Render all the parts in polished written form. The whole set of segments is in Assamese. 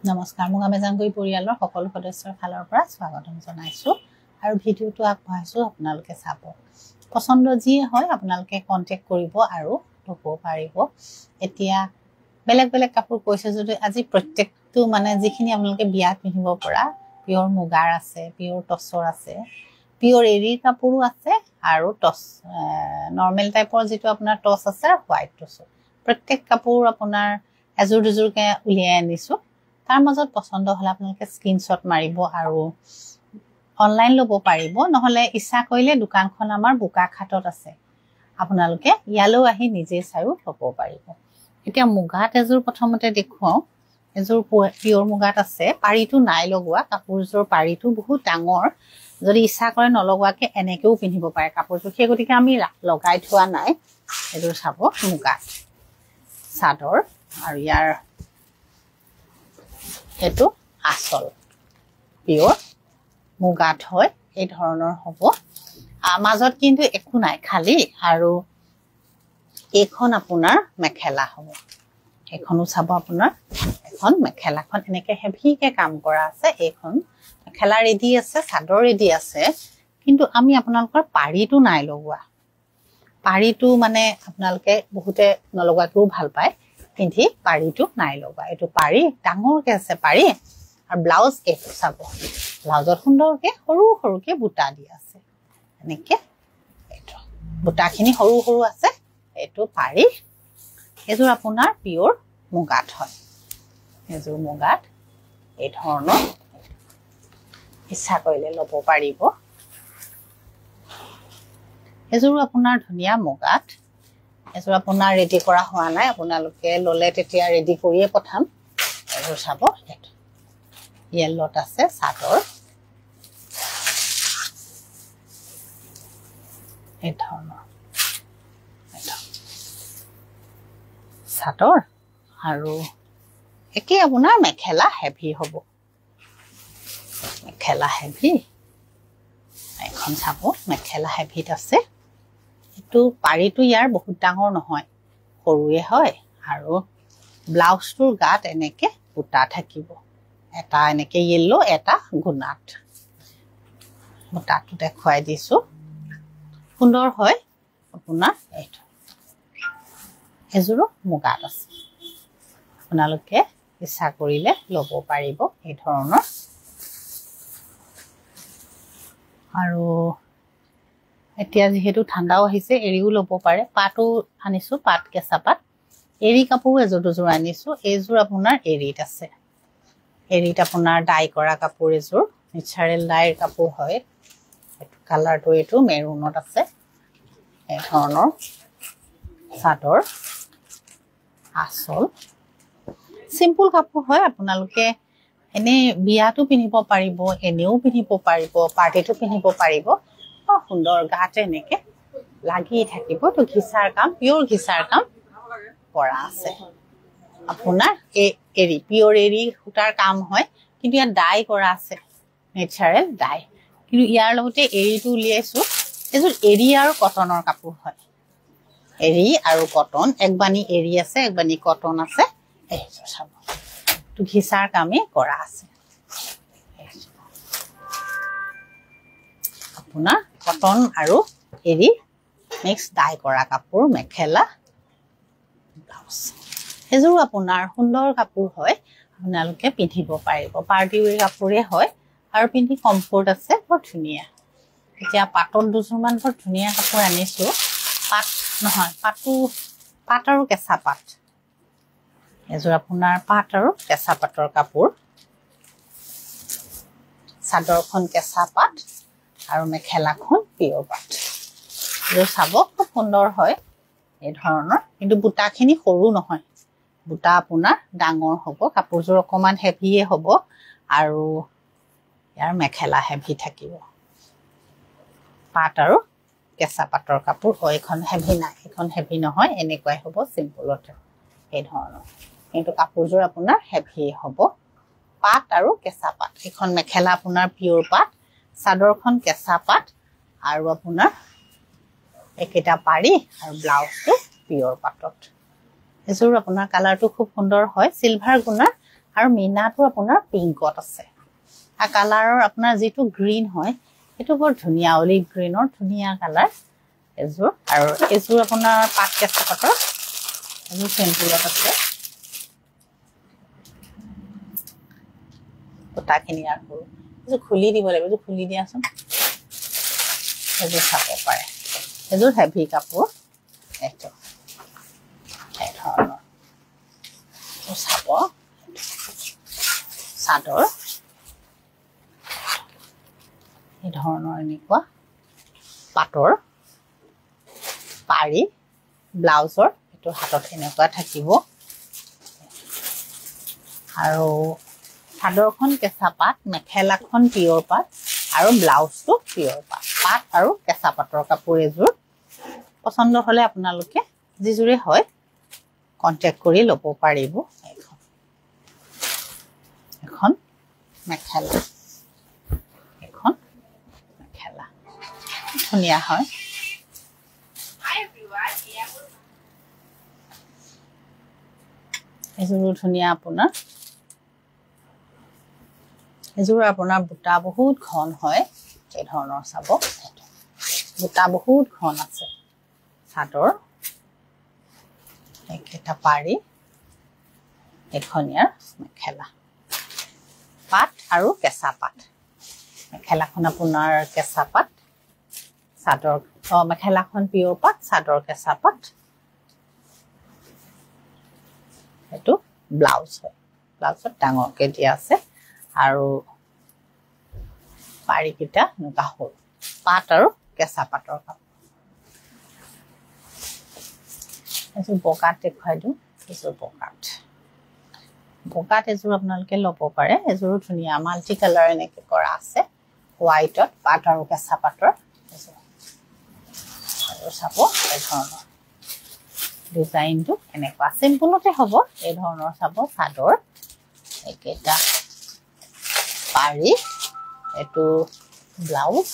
নমস্কাৰ মোক আমেজানগৈ পৰিয়ালৰ সকলো সদস্যৰ ফালৰ পৰা স্বাগতম জনাইছোঁ আৰু ভিডিঅ'টো আগবঢ়াইছোঁ আপোনালোকে চাব পছন্দ যি হয় আপোনালোকে কন্টেক্ট কৰিব আৰু ল'ব পাৰিব এতিয়া বেলেগ বেলেগ কাপোৰ কৈছে যদি আজি প্ৰত্যেকটো মানে যিখিনি আপোনালোকে বিয়াত পিন্ধিব পৰা পিওৰ মুগাৰ আছে পিওৰ টছৰ আছে পিওৰ এৰী কাপোৰো আছে আৰু টছ নৰ্মেল টাইপৰ যেটো আপোনাৰ টছ আছে হোৱাইট টছ প্ৰত্যেক কাপোৰ আপোনাৰ এজোৰ দুজোৰকে উলিয়াই আনিছোঁ তাৰ মাজত পছন্দ হলে আপোনালোকে স্ক্ৰিনশ্বট মাৰিব আৰু অনলাইন ল'ব পাৰিব নহলে ইচ্ছা কৰিলে দোকানখন আমাৰ বোকাখাটত আছে আপোনালোকে ইয়ালৈ আহি নিজে চাইও ল'ব পাৰিব এতিয়া মুগাত এজোৰ প্ৰথমতে দেখুৱাও এজোৰ পিওৰ মুগাত আছে পাৰিটো নাই লগোৱা কাপোৰজোৰ পাৰিটো বহুত ডাঙৰ যদি ইচ্ছা কৰে নলগোৱাকে এনেকেও পিন্ধিব পাৰে কাপোৰটো সেই গতিকে আমি লগাই থোৱা নাই এজোৰ চাব মুগাত চাদৰ আৰু ইয়াৰ এটো আসল পিওৰ মুগাত হয় এই ধৰণৰ হ'ব মাজত কিন্তু একো নাই খালি আৰু এখন আপোনাৰ মেখেলা হ'ব এখনো চাব আপোনাৰ এখন মেখেলাখন এনেকে হেভিকে কাম কৰা আছে এখন মেখেলা ৰেডি আছে চাদৰ ৰেডি আছে কিন্তু আমি আপোনালোকৰ পাৰিটো নাই লগোৱা পাৰিটো মানে আপোনালোকে বহুতে নলগাকেও ভাল পায় পিন্ধি পাৰিটো নাই লগা এটো পাৰি ডাঙৰকে আছে পাৰি আৰু ব্লাউজ এটো চাব ব্লাউজৰ সুন্দৰকে সৰু সৰুকে বুটা দি আছে এনেকে এটো বুটাখিনি সৰু সৰু আছে এটো পাৰি এজোৰ আপোনাৰ পিওৰ মুগাত হয় এজোৰ মুগাত এই ধৰণৰ ইচ্ছা কৰিলে ল'ব পাৰিব এজোৰ আপোনাৰ ধুনীয়া মুগাত এজোৰ আপোনাৰ ৰেডি কৰা হোৱা নাই আপোনালোকে ললে তেতিয়া ৰেডি কৰিয়ে পঠাম এজোৰ চাব ইয়েলত আছে চাদৰ এই ধৰণৰ চাদৰ আৰু একে আপোনাৰ মেখেলা হেভি হ'ব মেখেলা হেভি এখন চাব মেখেলা হেভিত আছে এটো পাৰিটো ইয়াৰ বহুত ডাঙৰ নহয় সৰুৱে হয় আৰু ব্লাউজটোৰ গাত এনেকে বুটা থাকিব এটা এনেকে ইয়েলো এটা গুণাত বুটাটো দেখুৱাই দিছো সুন্দৰ হয় আপোনাৰ এইটো এজোৰো মুগাত আছে আপোনালোকে ইচ্ছা কৰিলে ল'ব পাৰিব এই ধৰণৰ আৰু এতিয়া যেহেতু ঠাণ্ডাও আহিছে এৰিও ল'ব পাৰে পাটও আনিছো পাট কেঁচা পাট এৰী কাপোৰ এজোৰ দুজোৰ আনিছো এইজোৰ আপোনাৰ এৰীত আছে এৰীত আপোনাৰ ডাই কৰা কাপোৰ এজোৰ নেচাৰেল ডাইৰ কাপোৰ হয় এটো কালাৰটো এটো মেৰুনত আছে এই ধৰণৰ চাদৰ আসল সিম্পল কাপোৰ হয় আপোনালোকে এনে বিয়াটো পিন্ধিব পাৰিব এনেও পিন্ধিব পাৰিব পাৰ্টিটো পিন্ধিব পাৰিব সুন্দৰ গাতে এনেকে লাগি থাকিব তো ঘিচাৰ কাম পিওৰ ঘিচাৰ কাম কৰা আছে আপোনাৰ এৰী পিওৰ এৰী সূতাৰ কাম হয় কিন্তু ইয়াত ডাই কৰা আছে নেচাৰেল ডাই কিন্তু ইয়াৰ লগতে এৰীটো উলিয়াইছো এজোৰ এৰী আৰু কটনৰ কাপোৰ হয় এৰী আৰু কটন একবানি এৰী আছে একবানি কটন আছে এই চাব তো ঘিচাৰ কামে কৰা আছে আপোনাৰ কটন আৰু এৰী মিক্স ডাই কৰা কাপোৰ মেখেলা ব্লাউজ এজোৰ আপোনাৰ সুন্দৰ কাপোৰ হয় আপোনালোকে পিন্ধিব পাৰিব পাৰ্টি ওৱেৰ কাপোৰে হয় আৰু পিন্ধি কমফৰ্ট আছে বৰ ধুনীয়া এতিয়া পাটৰ দুজোৰমান বৰ ধুনীয়া কাপোৰ আনিছো পাট নহয় পাট আৰু কেঁচা পাট এজোৰ আপোনাৰ পাট আৰু কেঁচা পাটৰ কাপোৰ চাদৰখন কেঁচা পাট আৰু মেখেলাখন পিওৰ পাট এজোৰ চাব খুব সুন্দৰ হয় এই ধৰণৰ কিন্তু বুটাখিনি সৰু নহয় বুটা আপোনাৰ ডাঙৰ হ'ব কাপোৰজোৰ অকমান হেভিয়ে হ'ব আৰু ইয়াৰ মেখেলা হেভি থাকিব পাট আৰু কেঁচা পাটৰ কাপোৰ এখন হেভি নাই এখন হেভি নহয় এনেকুৱাই হ'ব সিম্পলতে এই ধৰণৰ কিন্তু কাপোৰজোৰ আপোনাৰ হেভি হ'ব পাট আৰু কেঁচা পাট এখন মেখেলা আপোনাৰ পিওৰ পাট চাদৰখন কেঁচা পাট আৰু আপোনাৰ একেটা পাৰি আৰু ব্লাউজটো পিওৰ পাটত এজোৰ আপোনাৰ কালাৰটো খুব সুন্দৰ হয় সিলভাৰ গুণাৰ আৰু মিনাটো আপোনাৰ পিংকত আছে আৰু কালাৰৰ আপোনাৰ যিটো গ্ৰীণ হয় সেইটো বৰ ধুনীয়া অলিভ গ্ৰীণৰ ধুনীয়া কালাৰ এযোৰ আৰু এযোৰ আপোনাৰ পাট কেঁচা পাটৰ এযোৰ চিম্পুলত আছে গোটাখিনি আৰু এযোৰ খুলি দিব লাগিব এযোৰ খুলি দিয়াচোন এযোৰ চাব পাৰে এযোৰ হেভি কাপোৰ এইটো এই ধৰণৰ চাব চাদৰ এই ধৰণৰ এনেকুৱা পাটৰ পাৰি ব্লাউজৰ এইটো হাতত এনেকুৱা থাকিব আৰু চাদৰখন কেঁচা পাট মেখেলাখন পিয়ৰ পাট আৰু ব্লাউজটো পিয়ৰ পাট পাট আৰু কেঁচা পাটৰ কাপোৰ এযোৰ পছন্দ হ'লে আপোনালোকে যিযোৰে হয় কন্টেক্ট কৰি ল'ব পাৰিব এখন মেখেলা এখন মেখেলা ধুনীয়া হয় এযোৰো ধুনীয়া আপোনাৰ এযোৰ আপোনাৰ বুটা বহুত ঘন হয় এই ধৰণৰ চাব বুটা বহুত ঘন আছে চাদৰ এটা পাৰি এখনীয়া মেখেলা পাট আৰু কেঁচা পাট মেখেলাখন আপোনাৰ কেঁচা পাট চাদৰ মেখেলাখন পিয়ৰ পাট চাদৰ কেঁচা পাট এইটো ব্লাউজ হয় ব্লাউজত ডাঙৰকে দিয়া আছে আৰু পাৰিকেইটা এনেকুৱা হ'ল পাট আৰু কেঁচা পাটৰ কাপোৰ এযোৰ বগাত দেখুৱাই দিওঁ এযোৰ বগাত এযোৰ আপোনালোকে ল'ব পাৰে এযোৰো ধুনীয়া মাল্টি কালাৰ এনেকে কৰা আছে হোৱাইটত পাট আৰু কেঁচা পাটৰ এযোৰ চাব এই ধৰণৰ ডিজাইনটো এনেকুৱা চিম্পুলতে হ'ব এই ধৰণৰ চাব চাদৰ এইকেইটা পাৰি এইটো ব্লাউজ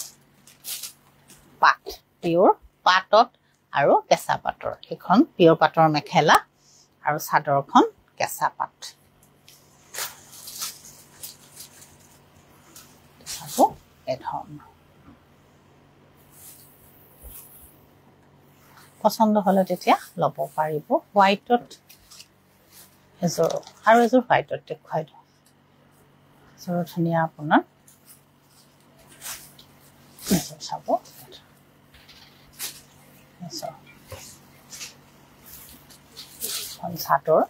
পাট পিয়ৰ পাটত আৰু কেঁচা পাটৰ এখন পিয়ৰ পাটৰ মেখেলা আৰু চাদৰখন কেঁচা পাট চাব এই ধৰণৰ পছন্দ হ'লে তেতিয়া ল'ব পাৰিব হোৱাইটত এযোৰ আৰু এযোৰ হোৱাইটত দেখুৱাই দিওঁ এযোৰ ধুনীয়া আপোনাৰ এযোৰ চাব চাদৰ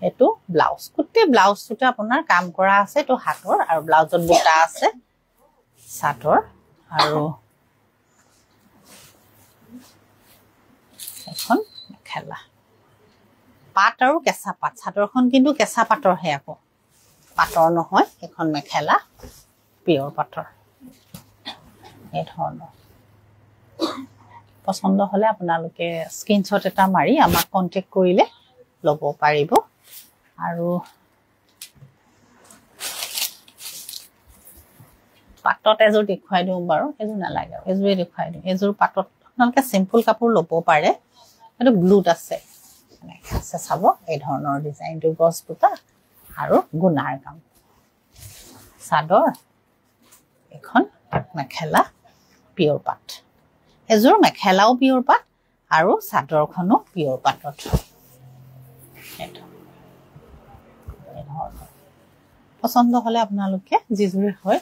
এইটো ব্লাউজ গোটেই ব্লাউজটোতে আপোনাৰ কাম কৰা আছে এইটো হাতৰ আৰু ব্লাউজত বুটা আছে চাদৰ আৰু এখন মেখেলা পাট আৰু কেঁচা পাট চাদৰখন কিন্তু কেঁচা পাটৰহে আকৌ পাটৰ নহয় এখন মেখেলা পিয়ৰ পাটৰ এই ধৰণৰ পছন্দ হ'লে আপোনালোকে স্ক্ৰীনশ্বট এটা মাৰি আমাক কণ্টেক্ট কৰিলে ল'ব পাৰিব আৰু পাটত এযোৰ দেখুৱাই দিওঁ বাৰু এযোৰ নালাগে এযোৰে দেখুৱাই দিওঁ এযোৰ পাটত আপোনালোকে চিম্পুল কাপোৰ ল'ব পাৰে এইটো ব্লুত আছে এনেকৈ আছে চাব এই ধৰণৰ ডিজাইনটো গছ বুটা আৰু গুণাৰ কাম চাদৰ এখন মেখেলা পিয়ৰ পাট এযোৰ মেখেলাও পিয়ৰ পাট আৰু চাদৰখনো পিয়ৰ পাটত পছন্দ হ'লে আপোনালোকে যিযোৰে হয়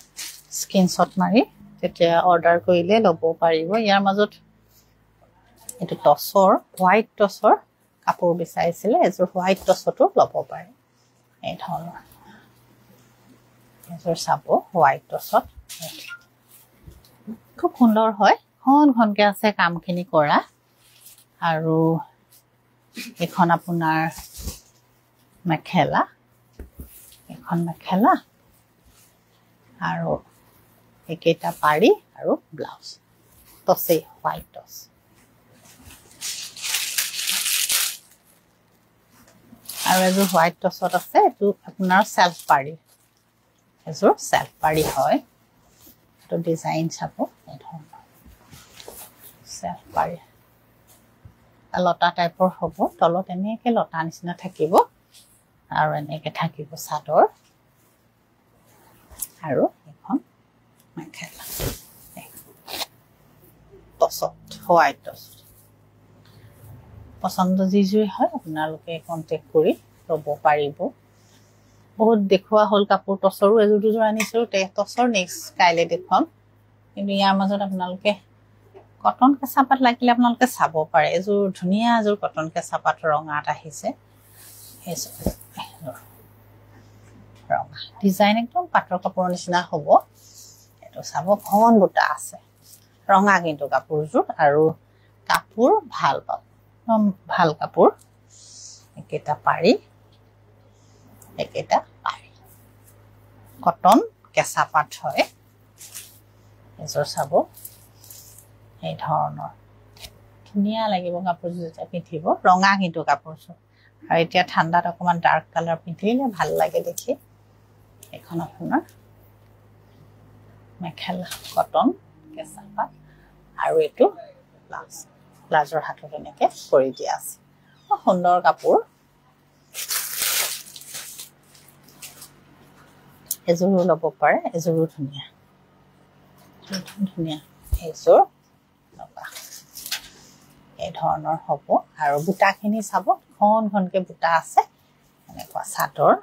স্ক্ৰীনশ্বট মাৰি তেতিয়া অৰ্ডাৰ কৰিলে ল'ব পাৰিব ইয়াৰ মাজত এইটো টচৰ হোৱাইট টচৰ কাপোৰ বিচাৰিছিলে এযোৰ হোৱাইট টচতো ল'ব পাৰে এই ধৰণৰ এযোৰ চাব হোৱাইট টচত খুব সুন্দৰ হয় ঘন ঘনকে আছে কামখিনি কৰা আৰু এখন আপোনাৰ মেখেলা এখন মেখেলা আৰু একেটা পাৰি আৰু ব্লাউজ টচে হোৱাইট টচ আৰু এযোৰ হোৱাইট টচত আছে এইটো আপোনাৰ সেলফ পাৰি এযোৰ সেলফ পাৰি হয় এইটো ডিজাইন চাব এই ধৰণৰ সেলফ পাৰি লতা টাইপৰ হ'ব তলত এনেকে লতা নিচিনা থাকিব আৰু এনেকে থাকিব চাদৰ আৰু এখন মেখেলা টছত হোৱাইট টছত পছন্দ যিযোৰ হয় আপোনালোকে কন্টেক্ট কৰি ল'ব পাৰিব বহুত দেখুৱা হ'ল কাপোৰ টছৰো এযোৰ দুযোৰ আনিছোঁ টছৰ নেক্সট কাইলৈ দেখুৱাম কিন্তু ইয়াৰ মাজত আপোনালোকে কটন কেঁচাপাত লাগিলে আপোনালোকে চাব পাৰে এযোৰ ধুনীয়া এযোৰ কটন কেঁচাপাত ৰঙাত আহিছে ৰঙা ডিজাইন একদম পাটৰ কাপোৰৰ নিচিনা হ'ব এইটো চাব ঘন বুটা আছে ৰঙা কিন্তু কাপোৰযোৰ আৰু কাপোৰ ভাল পাব একদম ভাল কাপোৰ একেটা পাৰি কটন কেঁচাপাত হয় এযোৰ চাব এই ধৰণৰ ধুনীয়া লাগিব কাপোৰযোৰ যেতিয়া পিন্ধিব ৰঙা কিন্তু কাপোৰযোৰ আৰু এতিয়া ঠাণ্ডাত অকণমান ডাৰ্ক কালাৰ পিন্ধিলে ভাল লাগে দেখি এখন আপোনাৰ মেখেলা কটন কেঁচাপাত আৰু এইটো ব্লাউজৰ হাতত এনেকৈ কৰি দিয়া আছে সুন্দৰ কাপোৰ এযোৰো ল'ব পাৰে এযোৰো ধুনীয়া এইযোৰ এই ধৰণৰ হ'ব আৰু বুটাখিনি চাব ঘন ঘনকে বুটা আছে এনেকুৱা চাদৰ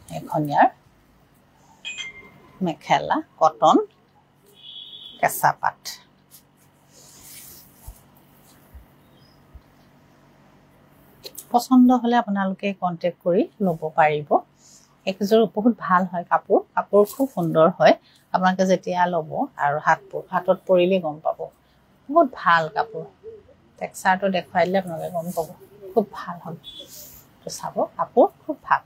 এখনীয়াৰ মেখেলা কটন কেঁচাপাত পছন্দ হ'লে আপোনালোকে কন্টেক্ট কৰি ল'ব পাৰিব একযোৰ বহুত ভাল হয় কাপোৰ খুব সুন্দৰ হয় আপোনালোকে যেতিয়া ল'ব আৰু হাতত পৰিলে গম পাব বহুত ভাল কাপোৰ টেক্সচাৰটো দেখুৱাই দিলে আপোনালোকে গম পাব খুব ভাল হ'ব তো চাব কাপোৰ খুব ভাল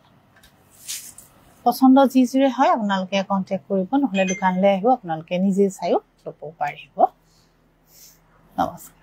পছন্দ যিযোৰে হয় আপোনালোকে কন্টেক্ট কৰিব নহ'লে দোকানলৈ আহিব আপোনালোকে নিজে চাইও ল'ব পাৰিব নমস্কাৰ